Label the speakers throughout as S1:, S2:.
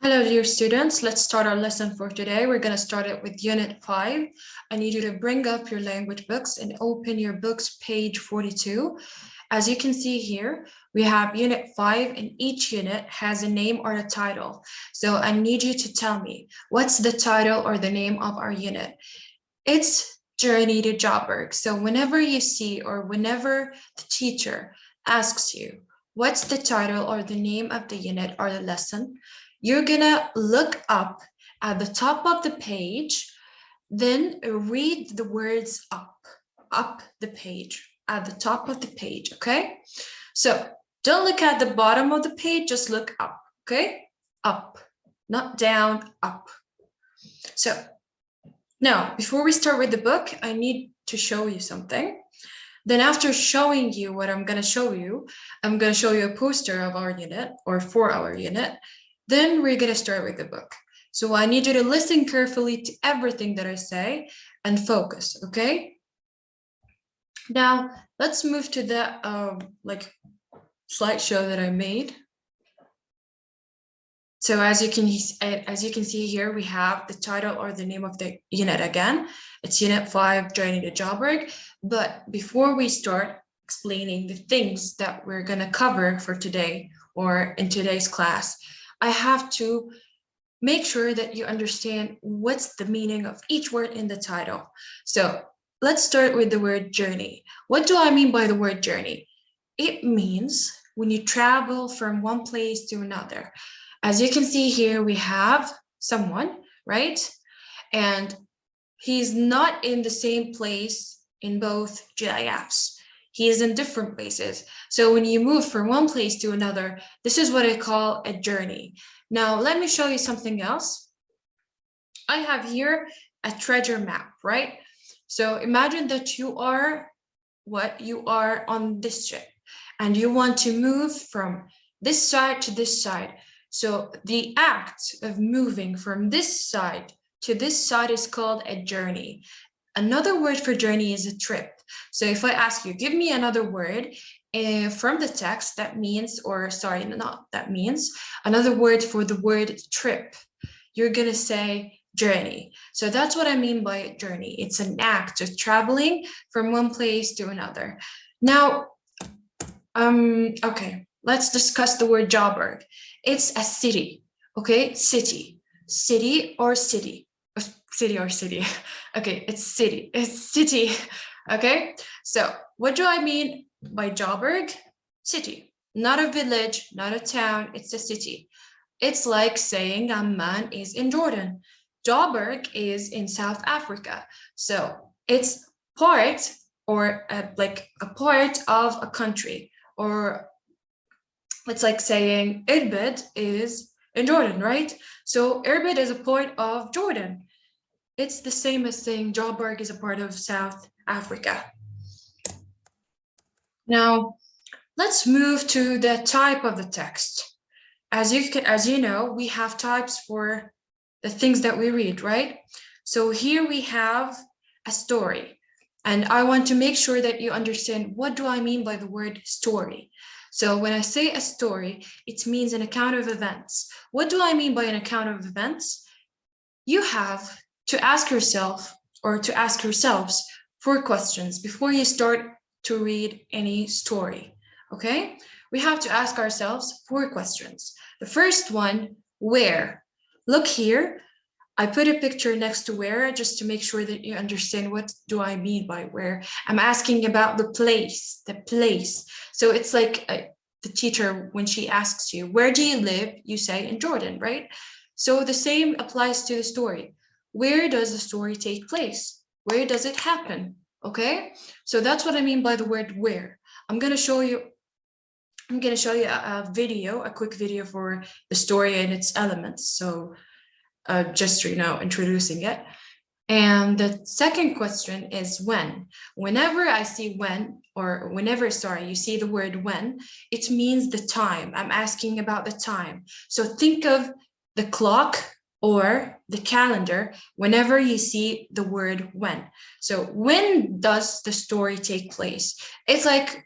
S1: Hello, dear students. Let's start our lesson for today. We're going to start it with Unit 5. I need you to bring up your language books and open your books, page 42. As you can see here, we have Unit 5, and each unit has a name or a title. So I need you to tell me, what's the title or the name of our unit? It's Journey to Joburg. So whenever you see or whenever the teacher asks you, what's the title or the name of the unit or the lesson, you're gonna look up at the top of the page, then read the words up the page, at the top of the page, okay? So don't look at the bottom of the page, just look up, okay? Up, not down, up. So now, before we start with the book, I need to show you something. Then after showing you what I'm gonna show you, I'm gonna show you a poster of our unit or for our unit. Then we're going to start with the book. So I need you to listen carefully to everything that I say and focus, okay? Now, let's move to the slideshow that I made. So as you can see here, we have the title or the name of the unit again. It's Unit 5, Journey to Joburg. But before we start explaining the things that we're going to cover for today or in today's class, I have to make sure that you understand what's the meaning of each word in the title. So let's start with the word journey. What do I mean by the word journey? It means when you travel from one place to another. As you can see here, we have someone, right? And he's not in the same place in both GIFs. He is in different places. So when you move from one place to another, this is what I call a journey. Now, let me show you something else. I have here a treasure map, right? So imagine that you are on this ship and you want to move from this side to this side. So the act of moving from this side to this side is called a journey. Another word for journey is a trip. So if I ask you, give me another word from the text that means, another word for the word trip, you're going to say journey. So that's what I mean by journey. It's an act of traveling from one place to another. Now, okay, let's discuss the word Joburg. It's a city, okay? City or city. Okay, it's city, okay? So what do I mean by Joburg? City, not a village, not a town, it's a city. It's like saying Amman is in Jordan. Joburg is in South Africa. So it's part or a part of a country, or it's like saying Irbid is in Jordan, right? So Irbid is a part of Jordan. It's the same as saying Joburg is a part of South Africa. Now, let's move to the type of the text. As you know, we have types for the things that we read, right? So here we have a story, and I want to make sure that you understand what do I mean by the word story. So when I say a story, it means an account of events. What do I mean by an account of events? You have to ask yourself or to ask yourselves 4 questions before you start to read any story, okay? We have to ask ourselves 4 questions. The first one, where? Look here, I put a picture next to where just to make sure that you understand what do I mean by where. I'm asking about the place. So it's like the teacher, when she asks you, where do you live? You say in Jordan, right? So the same applies to the story. Where does the story take place? Where does it happen? Okay, so that's what I mean by the word where. I'm going to show you a quick video for the story and its elements. So just introducing it. And the second question is when. Whenever I see when, or you see the word when, it means the time. I'm asking about the time. So think of the clock or the calendar whenever you see the word when. So when does the story take place? It's like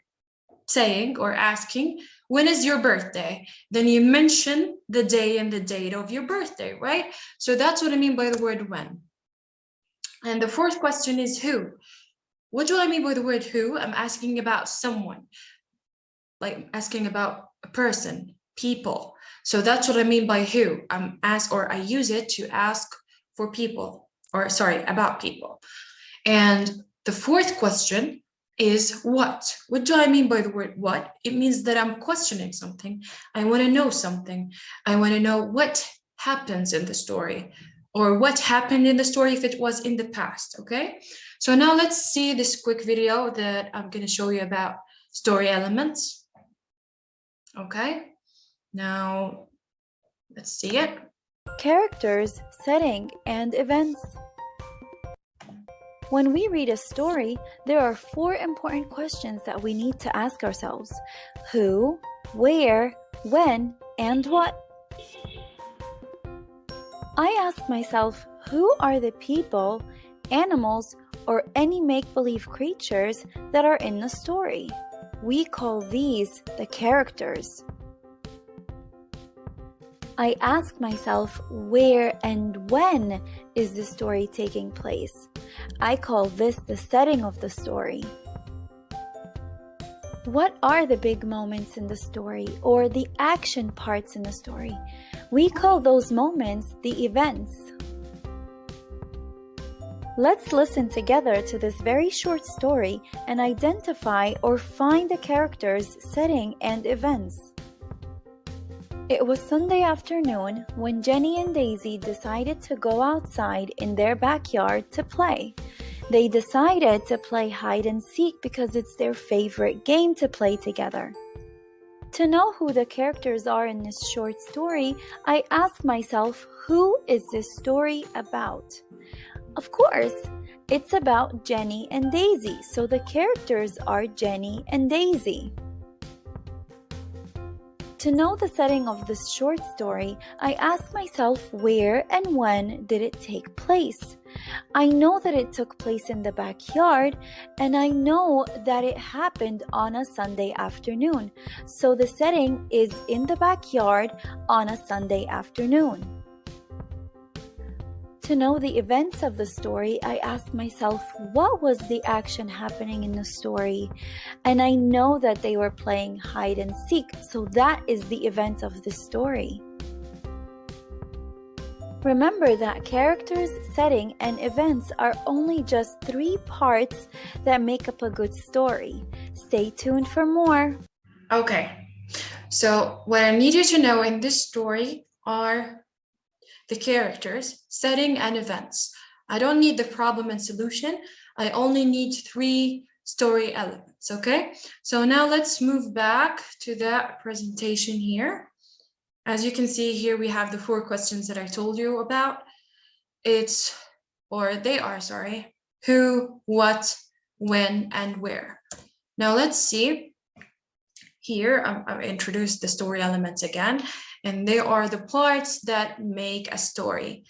S1: saying or asking, when is your birthday? Then you mention the day and the date of your birthday, right? So that's what I mean by the word when. And the fourth question is who. What do I mean by the word who? I'm asking about someone, like asking about a person, people. So that's what I mean by who. I use it to ask for people, or sorry, about people. And the fourth question is what. What do I mean by the word what? It means that I'm questioning something. I want to know something. I want to know what happens in the story, or what happened in the story if it was in the past, okay? So now let's see this quick video that I'm going to show you about story elements. Okay, now let's see it.
S2: Characters, setting, and events. When we read a story, there are 4 important questions that we need to ask ourselves: who, where, when, and what. I ask myself, who are the people, animals, or any make-believe creatures that are in the story? We call these the characters. I ask myself, where and when is the story taking place? I call this the setting of the story. What are the big moments in the story, or the action parts in the story? We call those moments the events. Let's listen together to this very short story and identify or find the characters, setting, and events. It was Sunday afternoon when Jenny and Daisy decided to go outside in their backyard to play. They decided to play hide and seek because it's their favorite game to play together. To know who the characters are in this short story, I ask myself, who is this story about? Of course, it's about Jenny and Daisy, so the characters are Jenny and Daisy. To know the setting of this short story, I ask myself, where and when did it take place? I know that it took place in the backyard, and I know that it happened on a Sunday afternoon. So the setting is in the backyard on a Sunday afternoon. To know the events of the story, I ask myself, what was the action happening in the story? And I know that they were playing hide and seek, so that is the event of the story. Remember that characters, setting, and events are only just 3 parts that make up a good story. Stay tuned for more.
S1: Okay, so what I need you to know in this story are the characters, setting, and events. I don't need the problem and solution. I only need 3 story elements, okay? So now let's move back to that presentation here. As you can see here, we have the 4 questions that I told you about. They are, who, what, when, and where. Now let's see. Here, I've introduced the story elements again, and they are the parts that make a story.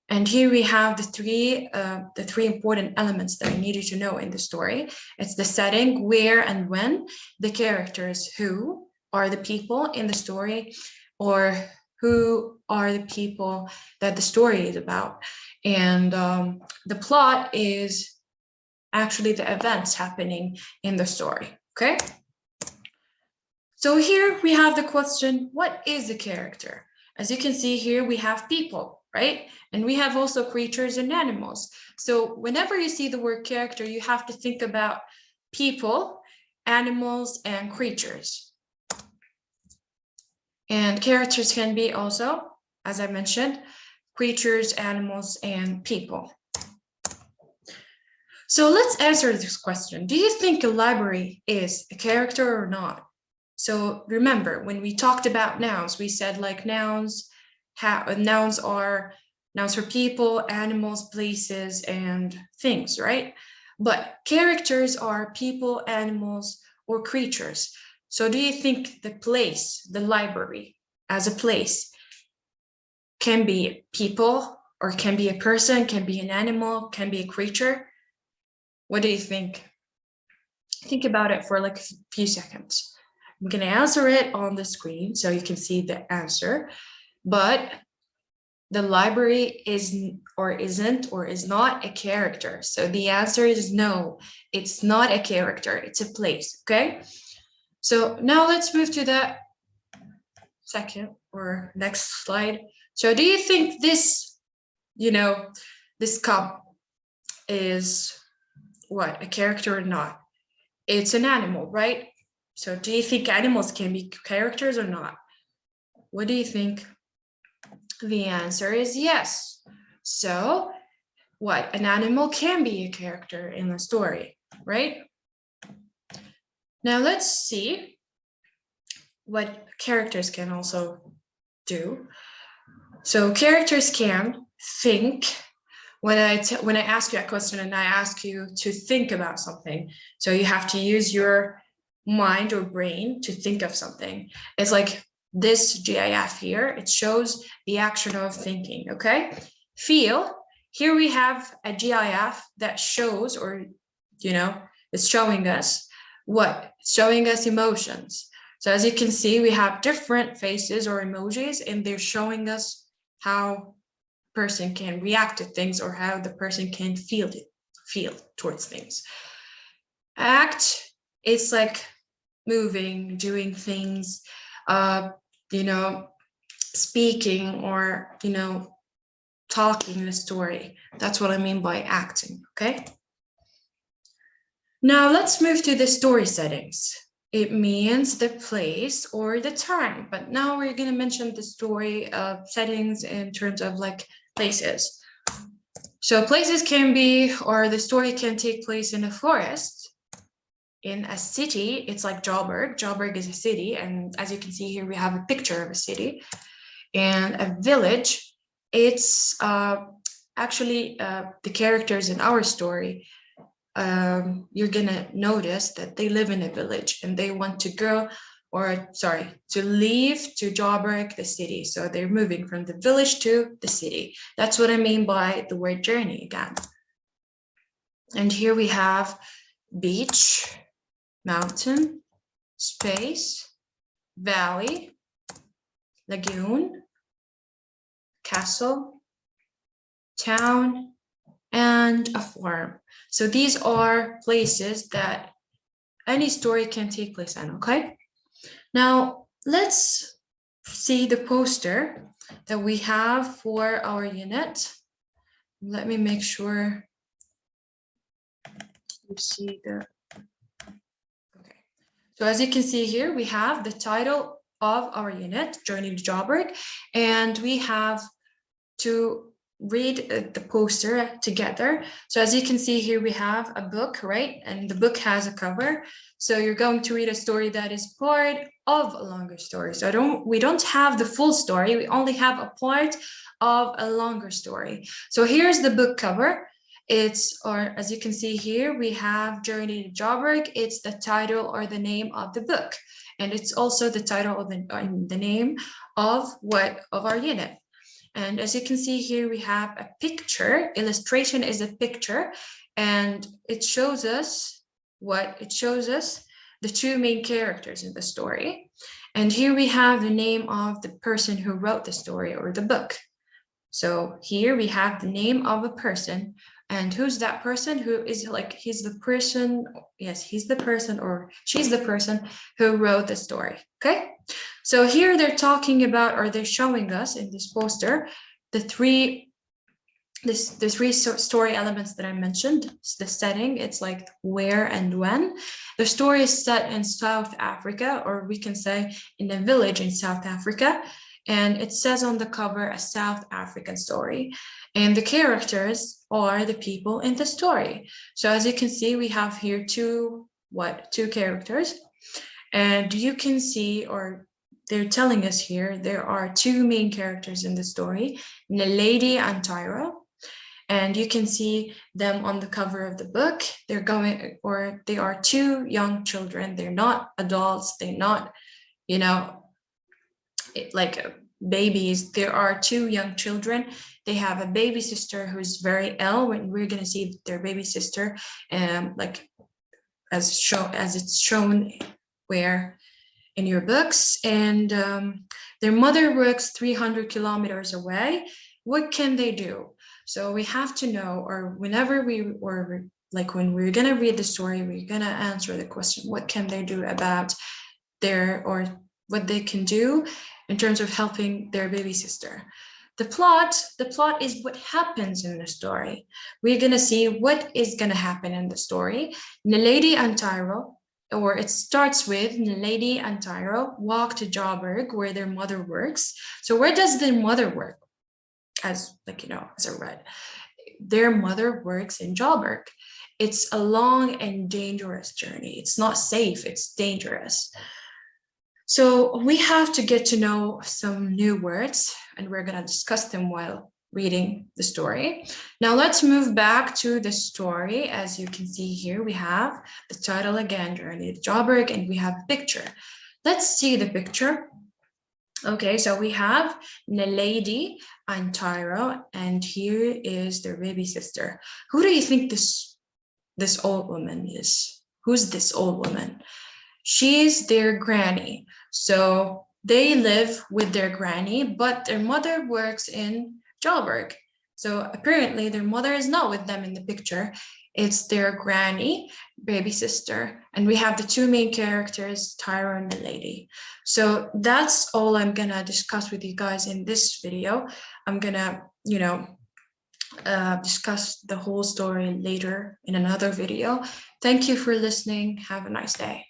S1: And here we have the three important elements that I need you to know in the story. It's the setting, where and when, the characters, who are the people in the story, or who are the people that the story is about. And the plot is actually the events happening in the story, okay? So here we have the question, what is a character? As you can see here, we have people, right? And we have also creatures and animals. So whenever you see the word character, you have to think about people, animals, and creatures. And characters can be also, as I mentioned, creatures, animals, and people. So let's answer this question. Do you think a library is a character or not? So remember, when we talked about nouns, we said like nouns are nouns for people, animals, places, and things, right? But characters are people, animals, or creatures. So do you think the place, the library, as a place, can be people, or can be a person, can be an animal, can be a creature? What do you think? Think about it for like a few seconds. I'm going to answer it on the screen so you can see the answer. But the library is or isn't or is not a character. So the answer is no, it's not a character, it's a place, okay? So now let's move to the second or next slide. So do you think this, this cup is what, a character or not? It's an animal, right? So do you think animals can be characters or not? What do you think? The answer is yes. So what, an animal can be a character in the story, right? Now let's see what characters can also do. So characters can think. When I ask you a question and I ask you to think about something, so you have to use your mind or brain to think of something. It's like this GIF here, it shows the action of thinking, okay? Feel, here we have a GIF that shows, or, it's showing us what? It's showing us emotions. So as you can see, we have different faces or emojis, and they're showing us how person can react to things or how the person can feel towards things. Act, it's like moving, doing things, speaking or, talking the story. That's what I mean by acting, okay? Now let's move to the story settings. It means the place or the time, but now we're going to mention the story settings in terms of like places. So places can be, or the story can take place in a forest, in a city. It's like Joburg. Joburg is a city, and as you can see here, we have a picture of a city. And a village, it's actually the characters in our story. You're gonna notice that they live in a village and they want to go, to leave to Joburg, the city. So they're moving from the village to the city. That's what I mean by the word journey again. And here we have beach, mountain, space, valley, lagoon, castle, town, and a farm. So these are places that any story can take place in, okay? Now, let's see the poster that we have for our unit. Let me make sure you see the, okay. So as you can see here, we have the title of our unit, Journey to Joburg, and we have to read the poster together. So as you can see here, we have a book, right? And the book has a cover. So you're going to read a story that is part of a longer story. So we don't have the full story. We only have a part of a longer story. So here's the book cover. As you can see here, we have Journey to Joburg. It's the title or the name of the book. And it's also the title of the name of our unit. And as you can see here, we have a picture. Illustration is a picture, and it shows us what? It shows us the two main characters in the story. And here we have the name of the person who wrote the story or the book. So here we have the name of a person, and who's that person? Who is like, he's the person, yes, he's the person or she's the person who wrote the story, okay? So here they're talking about, or they're showing us in this poster, the three story elements that I mentioned. The setting, it's like where and when. The story is set in South Africa, or we can say in a village in South Africa. And it says on the cover, a South African story. And the characters are the people in the story. So as you can see, we have here two characters. And you can see, or they're telling us here, there are two main characters in the story, Naledi and Tyra. And you can see them on the cover of the book. They are two young children. They're not adults. They're not, like babies. There are two young children. They have a baby sister who's very ill. When we're going to see their baby sister, like as it's shown where in your books, and their mother works 300 kilometers away. What can they do? So we have to know, or whenever like when we're gonna read the story, we're gonna answer the question, what can they do about or what they can do in terms of helping their baby sister. The plot is what happens in the story. We're gonna see what is gonna happen in the story. Naledi and Tyro, or it starts with Naledi and Tyro walk to Joburg, where their mother works. So where does their mother work? As I read, their mother works in Joburg. It's a long and dangerous journey. It's not safe, it's dangerous. So we have to get to know some new words, and we're going to discuss them while reading the story. Now let's move back to the story. As you can see here, we have the title again, Journey to Joburg, and we have a picture. Let's see the picture. Okay, so we have Naledi and Tyro, and here is their baby sister. Who do you think this old woman is? Who's this old woman? She's their granny. So they live with their granny, but their mother works in Joburg. So apparently their mother is not with them in the picture. It's their granny, baby sister, and we have the two main characters, Tyra and the lady. So that's all I'm gonna discuss with you guys in this video. I'm gonna, discuss the whole story later in another video. Thank you for listening. Have a nice day.